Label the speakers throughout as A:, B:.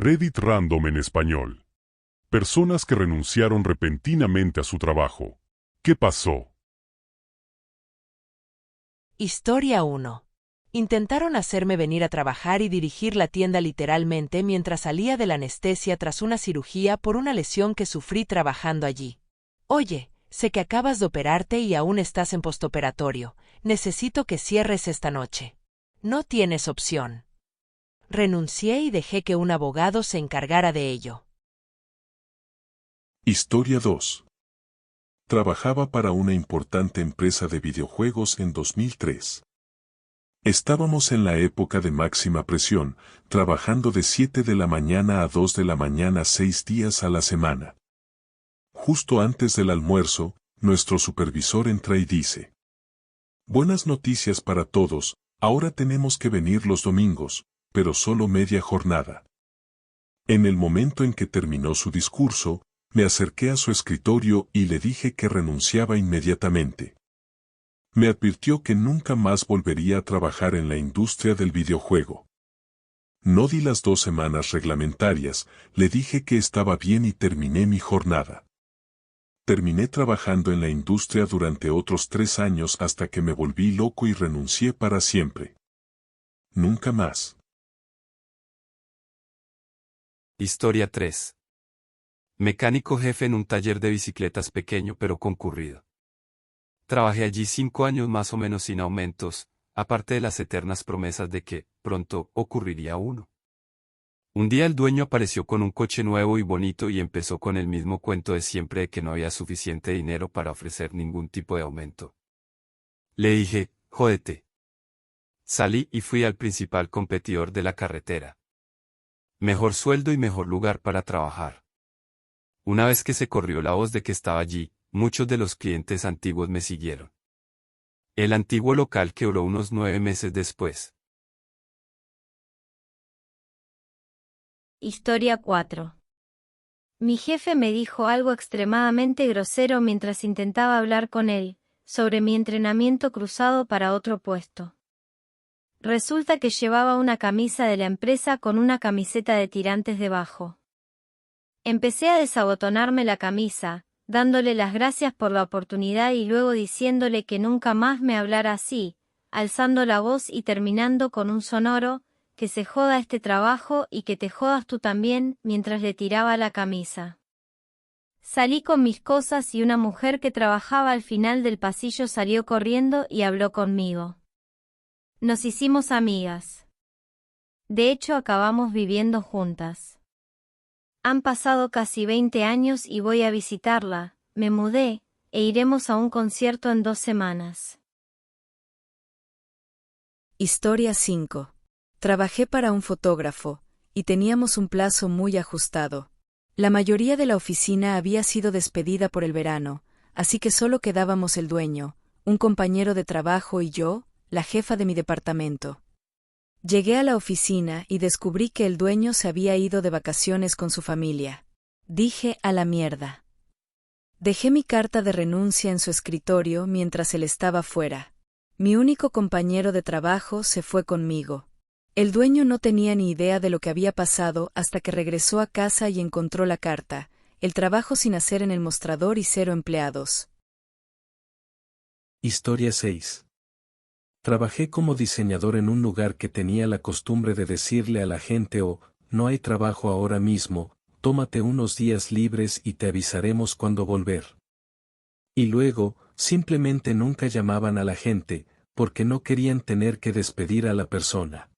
A: Reddit Random en español. Personas que renunciaron repentinamente a su trabajo. ¿Qué pasó?
B: Historia 1. Intentaron hacerme venir a trabajar y dirigir la tienda literalmente mientras salía de la anestesia tras una cirugía por una lesión que sufrí trabajando allí. Oye, sé que acabas de operarte y aún estás en postoperatorio. Necesito que cierres esta noche. No tienes opción. Renuncié y dejé que un abogado se encargara de ello.
C: Historia 2. Trabajaba para una importante empresa de videojuegos en 2003. Estábamos en la época de máxima presión, trabajando de 7 de la mañana a 2 de la mañana 6 días a la semana. Justo antes del almuerzo, nuestro supervisor entra y dice: Buenas noticias para todos, ahora tenemos que venir los domingos, pero solo media jornada. En el momento en que terminó su discurso, me acerqué a su escritorio y le dije que renunciaba inmediatamente. Me advirtió que nunca más volvería a trabajar en la industria del videojuego. No di las 2 semanas reglamentarias, le dije que estaba bien y terminé mi jornada. Terminé trabajando en la industria durante otros 3 años hasta que me volví loco y renuncié para siempre. Nunca más.
D: Historia 3. Mecánico jefe en un taller de bicicletas pequeño pero concurrido. Trabajé allí 5 años más o menos sin aumentos, aparte de las eternas promesas de que, pronto, ocurriría uno. Un día el dueño apareció con un coche nuevo y bonito y empezó con el mismo cuento de siempre de que no había suficiente dinero para ofrecer ningún tipo de aumento. Le dije, jódete. Salí y fui al principal competidor de la carretera. Mejor sueldo y mejor lugar para trabajar. Una vez que se corrió la voz de que estaba allí, muchos de los clientes antiguos me siguieron. El antiguo local quebró unos 9 meses después.
E: Historia 4. Mi jefe me dijo algo extremadamente grosero mientras intentaba hablar con él, sobre mi entrenamiento cruzado para otro puesto. Resulta que llevaba una camisa de la empresa con una camiseta de tirantes debajo. Empecé a desabotonarme la camisa, dándole las gracias por la oportunidad y luego diciéndole que nunca más me hablara así, alzando la voz y terminando con un sonoro, que se joda este trabajo y que te jodas tú también, mientras le tiraba la camisa. Salí con mis cosas y una mujer que trabajaba al final del pasillo salió corriendo y habló conmigo. Nos hicimos amigas. De hecho, acabamos viviendo juntas. Han pasado casi 20 años y voy a visitarla, me mudé, e iremos a un concierto en 2 semanas.
B: Historia 5. Trabajé para un fotógrafo, y teníamos un plazo muy ajustado. La mayoría de la oficina había sido despedida por el verano, así que solo quedábamos el dueño, un compañero de trabajo y yo, la jefa de mi departamento. Llegué a la oficina y descubrí que el dueño se había ido de vacaciones con su familia. Dije: a la mierda. Dejé mi carta de renuncia en su escritorio mientras él estaba fuera. Mi único compañero de trabajo se fue conmigo. El dueño no tenía ni idea de lo que había pasado hasta que regresó a casa y encontró la carta, el trabajo sin hacer en el mostrador y 0 empleados.
F: Historia 6. Trabajé como diseñador en un lugar que tenía la costumbre de decirle a la gente: no hay trabajo ahora mismo, tómate unos días libres y te avisaremos cuando volver. Y luego, simplemente nunca llamaban a la gente, porque no querían tener que despedir a la persona.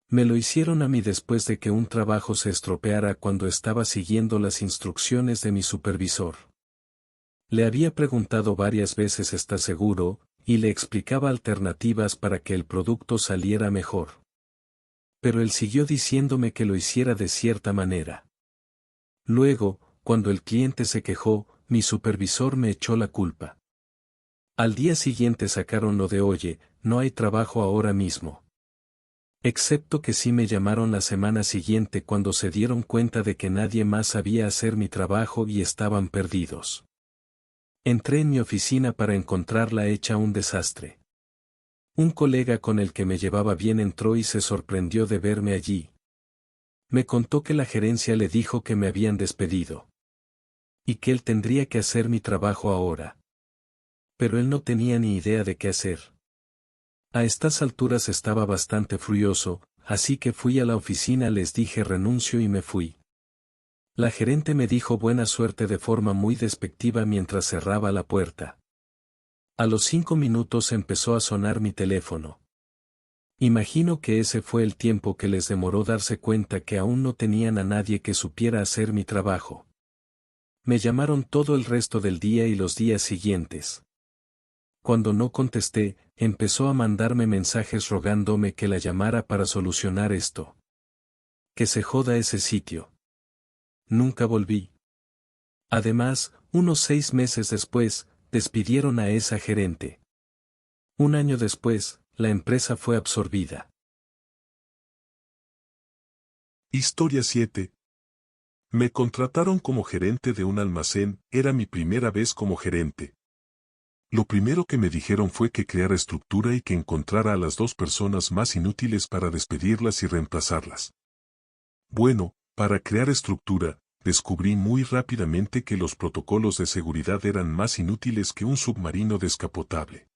F: Me lo hicieron a mí después de que un trabajo se estropeara cuando estaba siguiendo las instrucciones de mi supervisor. Le había preguntado varias veces: ¿estás seguro?, y le explicaba alternativas para que el producto saliera mejor. Pero él siguió diciéndome que lo hiciera de cierta manera. Luego, cuando el cliente se quejó, mi supervisor me echó la culpa. Al día siguiente sacaron lo de: oye, no hay trabajo ahora mismo. Excepto que sí me llamaron la semana siguiente cuando se dieron cuenta de que nadie más sabía hacer mi trabajo y estaban perdidos. Entré en mi oficina para encontrarla hecha un desastre. Un colega con el que me llevaba bien entró y se sorprendió de verme allí. Me contó que la gerencia le dijo que me habían despedido. Y que él tendría que hacer mi trabajo ahora. Pero él no tenía ni idea de qué hacer. A estas alturas estaba bastante furioso, así que fui a la oficina, les dije renuncio y me fui. La gerente me dijo buena suerte de forma muy despectiva mientras cerraba la puerta. A los 5 minutos empezó a sonar mi teléfono. Imagino que ese fue el tiempo que les demoró darse cuenta que aún no tenían a nadie que supiera hacer mi trabajo. Me llamaron todo el resto del día y los días siguientes. Cuando no contesté, empezó a mandarme mensajes rogándome que la llamara para solucionar esto. Que se joda ese sitio. Nunca volví. Además, unos 6 meses después, despidieron a esa gerente. Un año después, la empresa fue absorbida.
C: Historia 7. Me contrataron como gerente de un almacén, era mi primera vez como gerente. Lo primero que me dijeron fue que creara estructura y que encontrara a las 2 personas más inútiles para despedirlas y reemplazarlas. Bueno, para crear estructura, descubrí muy rápidamente que los protocolos de seguridad eran más inútiles que un submarino descapotable.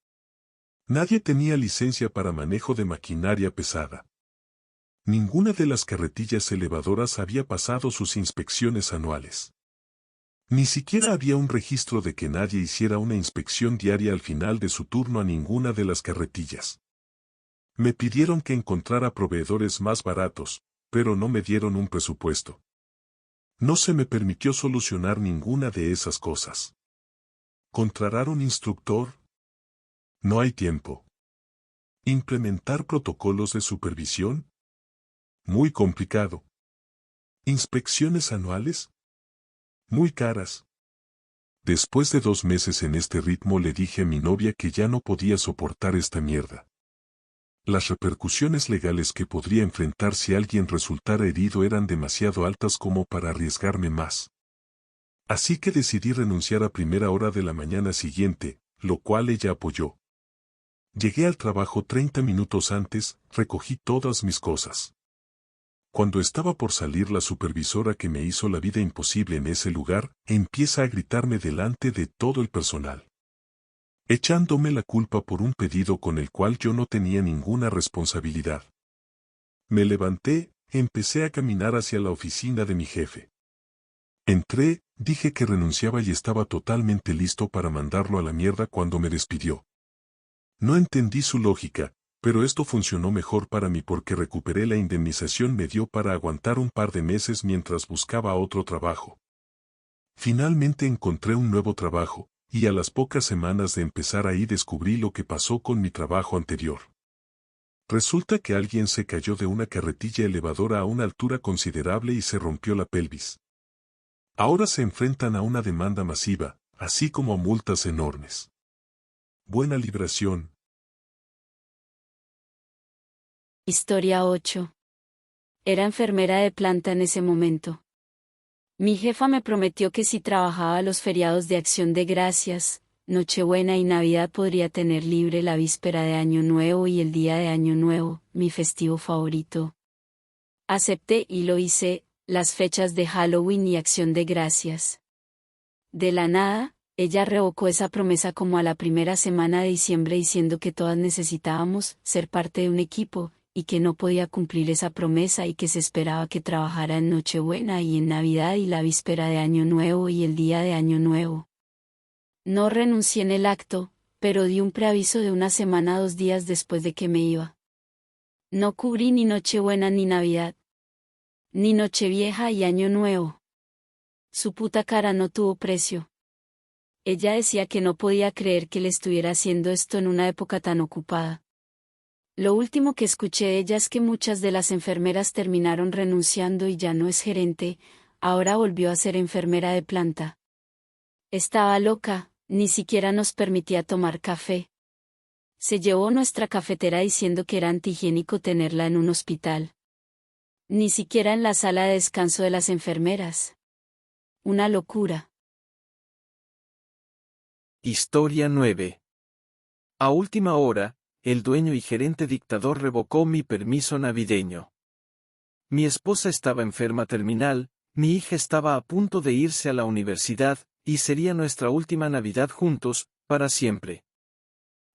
C: Nadie tenía licencia para manejo de maquinaria pesada. Ninguna de las carretillas elevadoras había pasado sus inspecciones anuales. Ni siquiera había un registro de que nadie hiciera una inspección diaria al final de su turno a ninguna de las carretillas. Me pidieron que encontrara proveedores más baratos, pero no me dieron un presupuesto. No se me permitió solucionar ninguna de esas cosas. ¿Contratar un instructor? No hay tiempo. ¿Implementar protocolos de supervisión? Muy complicado. ¿Inspecciones anuales? Muy caras. Después de 2 meses en este ritmo le dije a mi novia que ya no podía soportar esta mierda. Las repercusiones legales que podría enfrentar si alguien resultara herido eran demasiado altas como para arriesgarme más. Así que decidí renunciar a primera hora de la mañana siguiente, lo cual ella apoyó. Llegué al trabajo 30 minutos antes, recogí todas mis cosas. Cuando estaba por salir, la supervisora, que me hizo la vida imposible en ese lugar, empieza a gritarme delante de todo el personal, echándome la culpa por un pedido con el cual yo no tenía ninguna responsabilidad. Me levanté, empecé a caminar hacia la oficina de mi jefe. Entré, dije que renunciaba y estaba totalmente listo para mandarlo a la mierda cuando me despidió. No entendí su lógica, pero esto funcionó mejor para mí porque recuperé la indemnización, me dio para aguantar un par de meses mientras buscaba otro trabajo. Finalmente encontré un nuevo trabajo, y a las pocas semanas de empezar ahí descubrí lo que pasó con mi trabajo anterior. Resulta que alguien se cayó de una carretilla elevadora a una altura considerable y se rompió la pelvis. Ahora se enfrentan a una demanda masiva, así como a multas enormes. Buena libración.
B: Historia 8. Era enfermera de planta en ese momento. Mi jefa me prometió que si trabajaba los feriados de Acción de Gracias, Nochebuena y Navidad podría tener libre la víspera de Año Nuevo y el día de Año Nuevo, mi festivo favorito. Acepté y lo hice, las fechas de Halloween y Acción de Gracias. De la nada, ella revocó esa promesa como a la primera semana de diciembre, diciendo que todas necesitábamos ser parte de un equipo, y que no podía cumplir esa promesa y que se esperaba que trabajara en Nochebuena y en Navidad y la víspera de Año Nuevo y el día de Año Nuevo. No renuncié en el acto, pero di un preaviso de 1 semana 2 días después de que me iba. No cubrí ni Nochebuena ni Navidad. Ni Nochevieja y Año Nuevo. Su puta cara no tuvo precio. Ella decía que no podía creer que le estuviera haciendo esto en una época tan ocupada. Lo último que escuché de ella es que muchas de las enfermeras terminaron renunciando y ya no es gerente, ahora volvió a ser enfermera de planta. Estaba loca, ni siquiera nos permitía tomar café. Se llevó nuestra cafetera diciendo que era antihigiénico tenerla en un hospital. Ni siquiera en la sala de descanso de las enfermeras. Una locura.
G: Historia 9. A última hora, el dueño y gerente dictador revocó mi permiso navideño. mi esposa estaba enferma terminal, mi hija estaba a punto de irse a la universidad, y sería nuestra última Navidad juntos, para siempre.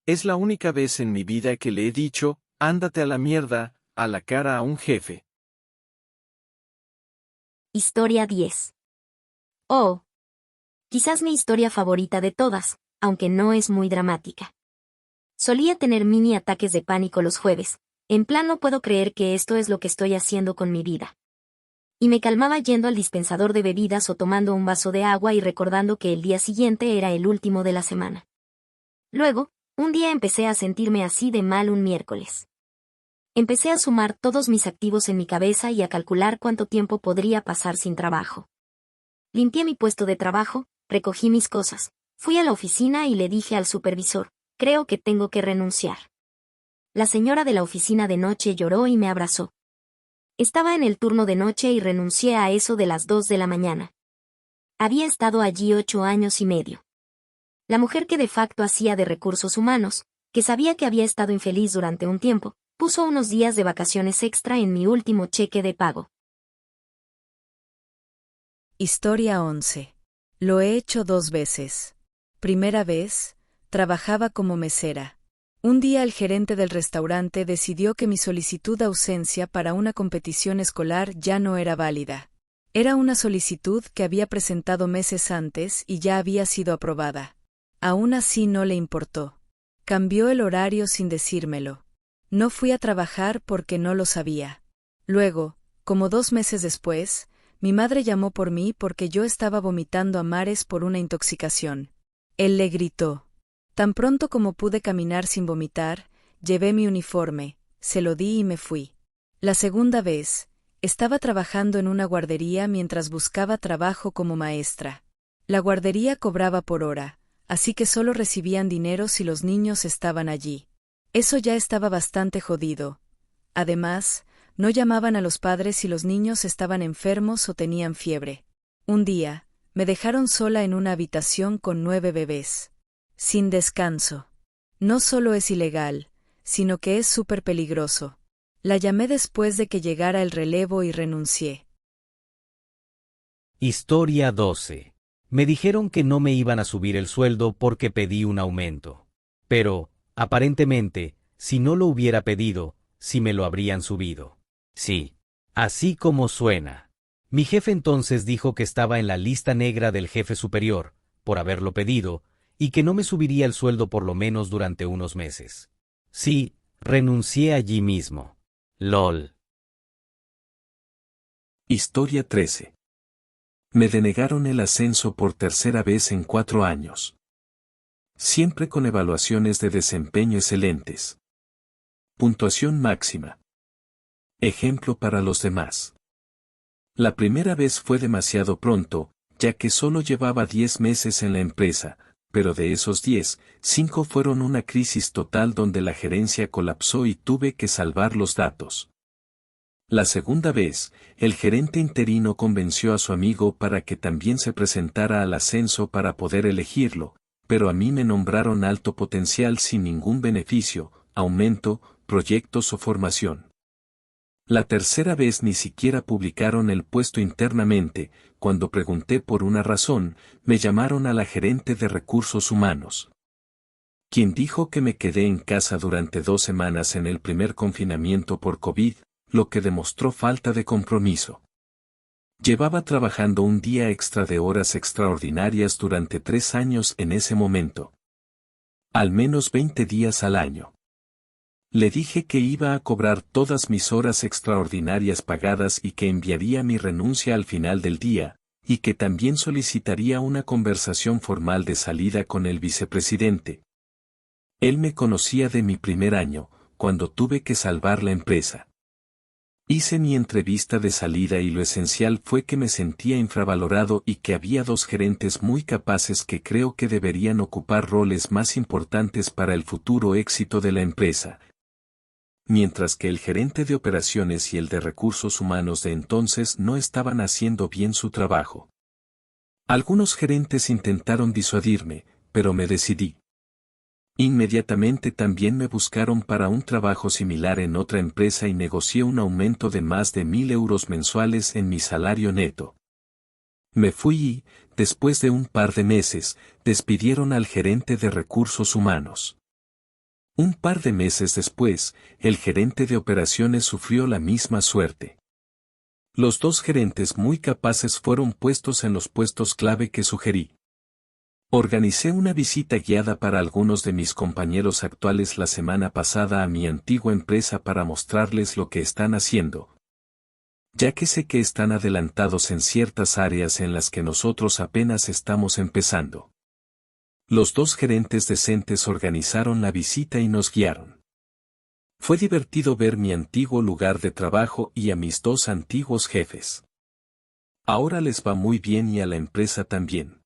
G: Es la única vez en mi vida que le he dicho, ándate a la mierda, a la cara a un jefe.
H: Historia 10. Oh. Quizás mi historia favorita de todas, aunque no es muy dramática. Solía tener mini ataques de pánico los jueves, en plan no puedo creer que esto es lo que estoy haciendo con mi vida. Y me calmaba yendo al dispensador de bebidas o tomando un vaso de agua y recordando que el día siguiente era el último de la semana. Luego, un día empecé a sentirme así de mal un miércoles. Empecé a sumar todos mis activos en mi cabeza y a calcular cuánto tiempo podría pasar sin trabajo. Limpié mi puesto de trabajo, recogí mis cosas, fui a la oficina y le dije al supervisor, creo que tengo que renunciar. La señora de la oficina de noche lloró y me abrazó. Estaba en el turno de noche y renuncié a eso de las 2 de la mañana. Había estado allí 8 años y medio. La mujer que de facto hacía de recursos humanos, que sabía que había estado infeliz durante un tiempo, puso unos días de vacaciones extra en mi último cheque de pago.
B: Historia 11. Lo he hecho 2 veces. Primera vez, trabajaba como mesera. Un día el gerente del restaurante decidió que mi solicitud de ausencia para una competición escolar ya no era válida. Era una solicitud que había presentado meses antes y ya había sido aprobada. Aún así no le importó. Cambió el horario sin decírmelo. No fui a trabajar porque no lo sabía. Luego, como 2 meses después, mi madre llamó por mí porque yo estaba vomitando a mares por una intoxicación. Él le gritó. Tan pronto como pude caminar sin vomitar, llevé mi uniforme, se lo di y me fui. La segunda vez, estaba trabajando en una guardería mientras buscaba trabajo como maestra. La guardería cobraba por hora, así que solo recibían dinero si los niños estaban allí. Eso ya estaba bastante jodido. Además, no llamaban a los padres si los niños estaban enfermos o tenían fiebre. Un día, me dejaron sola en una habitación con 9 bebés. Sin descanso. No solo es ilegal, sino que es súper peligroso. La llamé después de que llegara el relevo y renuncié.
I: Historia 12. Me dijeron que no me iban a subir el sueldo porque pedí un aumento. Pero, aparentemente, si no lo hubiera pedido, sí me lo habrían subido. Sí. Así como suena. Mi jefe entonces dijo que estaba en la lista negra del jefe superior, por haberlo pedido, y que no me subiría el sueldo por lo menos durante unos meses. Sí, renuncié allí mismo. LOL.
C: Historia 13. Me denegaron el ascenso por tercera vez en 4 años. Siempre con evaluaciones de desempeño excelentes. Puntuación máxima. Ejemplo para los demás. La primera vez fue demasiado pronto, ya que solo llevaba 10 meses en la empresa, pero de esos 10, 5 fueron una crisis total donde la gerencia colapsó y tuve que salvar los datos. La segunda vez, el gerente interino convenció a su amigo para que también se presentara al ascenso para poder elegirlo, pero a mí me nombraron alto potencial sin ningún beneficio, aumento, proyectos o formación. La tercera vez ni siquiera publicaron el puesto internamente. Cuando pregunté por una razón, me llamaron a la gerente de recursos humanos, quien dijo que me quedé en casa durante 2 semanas en el primer confinamiento por COVID, lo que demostró falta de compromiso. Llevaba trabajando un día extra de horas extraordinarias durante 3 años en ese momento. Al menos 20 días al año. Le dije que iba a cobrar todas mis horas extraordinarias pagadas y que enviaría mi renuncia al final del día, y que también solicitaría una conversación formal de salida con el vicepresidente. Él me conocía de mi primer año, cuando tuve que salvar la empresa. Hice mi entrevista de salida y lo esencial fue que me sentía infravalorado y que había 2 gerentes muy capaces que creo que deberían ocupar roles más importantes para el futuro éxito de la empresa. Mientras que el gerente de operaciones y el de recursos humanos de entonces no estaban haciendo bien su trabajo. Algunos gerentes intentaron disuadirme, pero me decidí.
F: Inmediatamente también me buscaron para un trabajo similar en otra empresa y negocié un aumento de más de 1.000 euros mensuales en mi salario neto. Me fui y, después de un par de meses, despidieron al gerente de recursos humanos. Un par de meses después, el gerente de operaciones sufrió la misma suerte. Los dos gerentes muy capaces fueron puestos en los puestos clave que sugerí. Organicé una visita guiada para algunos de mis compañeros actuales la semana pasada a mi antigua empresa para mostrarles lo que están haciendo, ya que sé que están adelantados en ciertas áreas en las que nosotros apenas estamos empezando. Los dos gerentes decentes organizaron la visita y nos guiaron. Fue divertido ver mi antiguo lugar de trabajo y a mis dos antiguos jefes. Ahora les va muy bien y a la empresa también.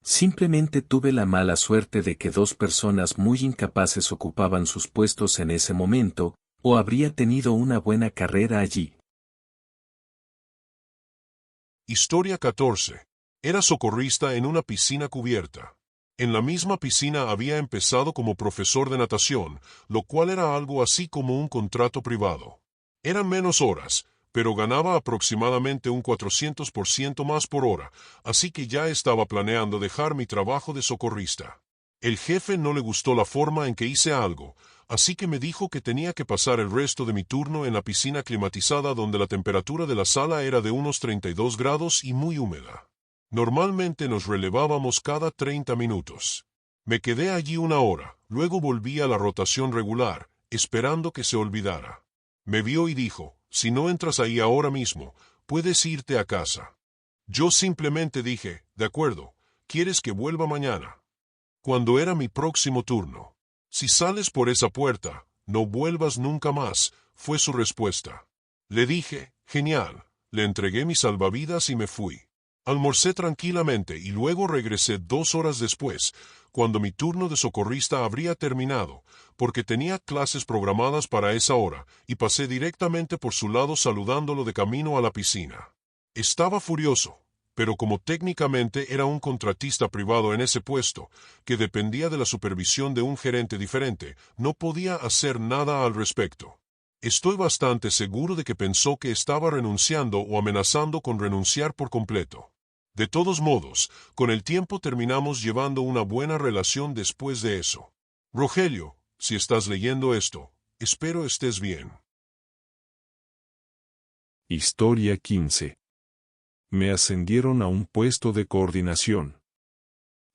F: Simplemente tuve la mala suerte de que dos personas muy incapaces ocupaban sus puestos en ese momento, o habría tenido una buena carrera allí.
A: Historia 14. Era socorrista en una piscina cubierta. En la misma piscina había empezado como profesor de natación, lo cual era algo así como un contrato privado. Eran menos horas, pero ganaba aproximadamente un 400% más por hora, así que ya estaba planeando dejar mi trabajo de socorrista. El jefe no le gustó la forma en que hice algo, así que me dijo que tenía que pasar el resto de mi turno en la piscina climatizada donde la temperatura de la sala era de unos 32 grados y muy húmeda. Normalmente nos relevábamos cada 30 minutos. Me quedé allí una hora, luego volví a la rotación regular, esperando que se olvidara. Me vio y dijo: si no entras ahí ahora mismo, puedes irte a casa. Yo simplemente dije: de acuerdo, ¿quieres que vuelva mañana? Cuando era mi próximo turno. Si sales por esa puerta, no vuelvas nunca más, fue su respuesta. Le dije: genial, le entregué mis salvavidas y me fui. Almorcé tranquilamente y luego regresé 2 horas después, cuando mi turno de socorrista habría terminado, porque tenía clases programadas para esa hora, y pasé directamente por su lado saludándolo de camino a la piscina. Estaba furioso, pero como técnicamente era un contratista privado en ese puesto, que dependía de la supervisión de un gerente diferente, no podía hacer nada al respecto. Estoy bastante seguro de que pensó que estaba renunciando o amenazando con renunciar por completo. De todos modos, con el tiempo terminamos llevando una buena relación después de eso. Rogelio, si estás leyendo esto, espero estés bien.
C: Historia 15. Me ascendieron a un puesto de coordinación.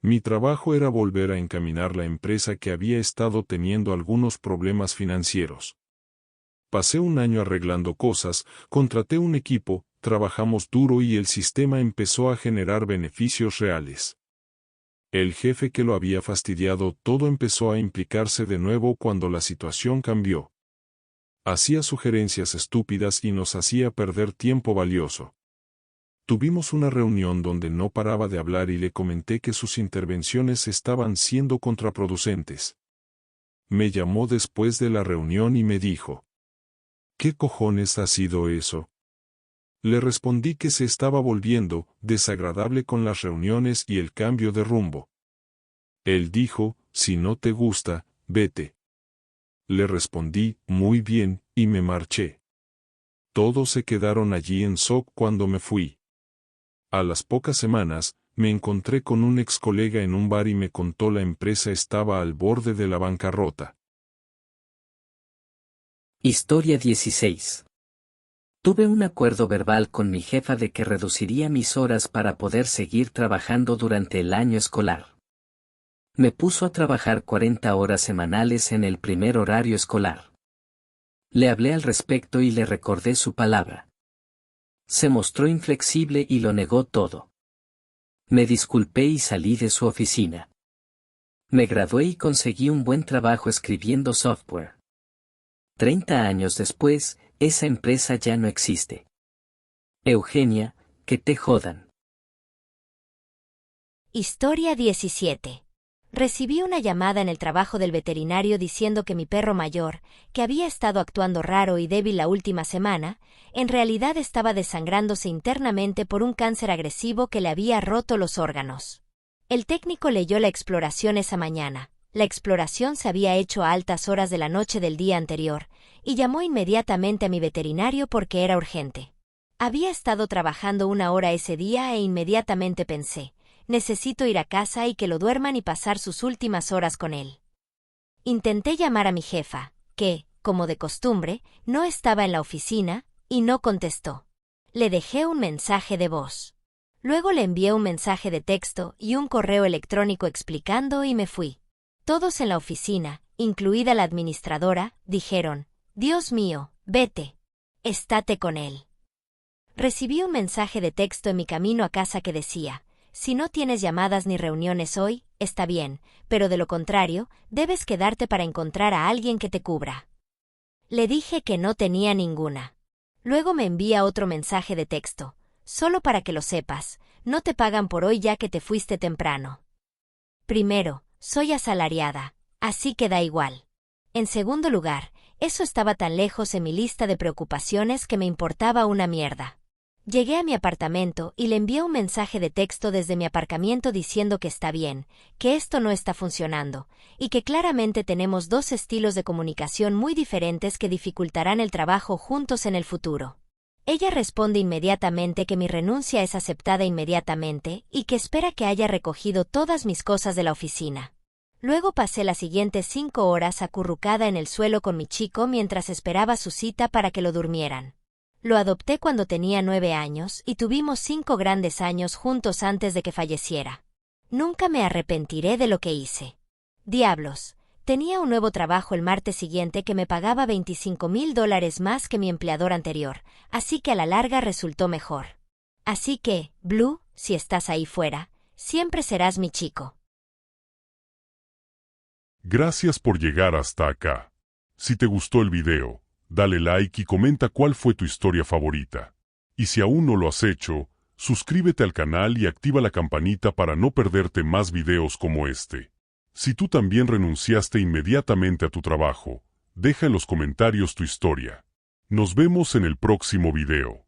C: Mi trabajo era volver a encaminar la empresa que había estado teniendo algunos problemas financieros. Pasé un año arreglando cosas, contraté un equipo, trabajamos duro y el sistema empezó a generar beneficios reales. El jefe que lo había fastidiado todo empezó a implicarse de nuevo cuando la situación cambió. Hacía sugerencias estúpidas y nos hacía perder tiempo valioso. Tuvimos una reunión donde no paraba de hablar y le comenté que sus intervenciones estaban siendo contraproducentes. Me llamó después de la reunión y me dijo: ¿qué cojones ha sido eso? Le respondí que se estaba volviendo desagradable con las reuniones y el cambio de rumbo. Él dijo: si no te gusta, vete. Le respondí: muy bien, y me marché. Todos se quedaron allí en shock cuando me fui. A las pocas semanas, me encontré con un ex colega en un bar y me contó la empresa estaba al borde de la bancarrota.
F: Historia 16. Tuve un acuerdo verbal con mi jefa de que reduciría mis horas para poder seguir trabajando durante el año escolar. Me puso a trabajar 40 horas semanales en el primer horario escolar. Le hablé al respecto y le recordé su palabra. Se mostró inflexible y lo negó todo. Me disculpé y salí de su oficina. Me gradué y conseguí un buen trabajo escribiendo software. 30 años después, esa empresa ya no existe. Eugenia, que te jodan.
E: Historia 17. Recibí una llamada en el trabajo del veterinario diciendo que mi perro mayor, que había estado actuando raro y débil la última semana, en realidad estaba desangrándose internamente por un cáncer agresivo que le había roto los órganos. El técnico leyó la exploración esa mañana,
J: La exploración se había hecho a altas horas de la noche del día anterior, y llamó inmediatamente a mi veterinario porque era urgente. Había estado trabajando 1 hora ese día e inmediatamente pensé, necesito ir a casa y que lo duerman y pasar sus últimas horas con él. Intenté llamar a mi jefa, que, como de costumbre, no estaba en la oficina, y no contestó. Le dejé un mensaje de voz. Luego le envié un mensaje de texto y un correo electrónico explicando y me fui. Todos en la oficina, incluida la administradora, dijeron, «Dios mío, vete. Estate con él». Recibí un mensaje de texto en mi camino a casa que decía, «Si no tienes llamadas ni reuniones hoy, está bien, pero de lo contrario, debes quedarte para encontrar a alguien que te cubra». Le dije que no tenía ninguna. Luego me envía otro mensaje de texto, «Solo para que lo sepas, no te pagan por hoy ya que te fuiste temprano». Primero, soy asalariada, así que da igual. En segundo lugar, eso estaba tan lejos en mi lista de preocupaciones que me importaba una mierda. Llegué a mi apartamento y le envié un mensaje de texto desde mi aparcamiento diciendo que está bien, que esto no está funcionando, y que claramente tenemos dos estilos de comunicación muy diferentes que dificultarán el trabajo juntos en el futuro. Ella responde inmediatamente que mi renuncia es aceptada inmediatamente y que espera que haya recogido todas mis cosas de la oficina. Luego pasé las siguientes 5 horas acurrucada en el suelo con mi chico mientras esperaba su cita para que lo durmieran. Lo adopté cuando tenía 9 años y tuvimos 5 grandes años juntos antes de que falleciera. Nunca me arrepentiré de lo que hice. Diablos, tenía un nuevo trabajo el martes siguiente que me pagaba $25,000 más que mi empleador anterior, así que a la larga resultó mejor. Así que, Blue, si estás ahí fuera, siempre serás mi chico.
A: Gracias por llegar hasta acá. Si te gustó el video, dale like y comenta cuál fue tu historia favorita. Y si aún no lo has hecho, suscríbete al canal y activa la campanita para no perderte más videos como este. Si tú también renunciaste inmediatamente a tu trabajo, deja en los comentarios tu historia. Nos vemos en el próximo video.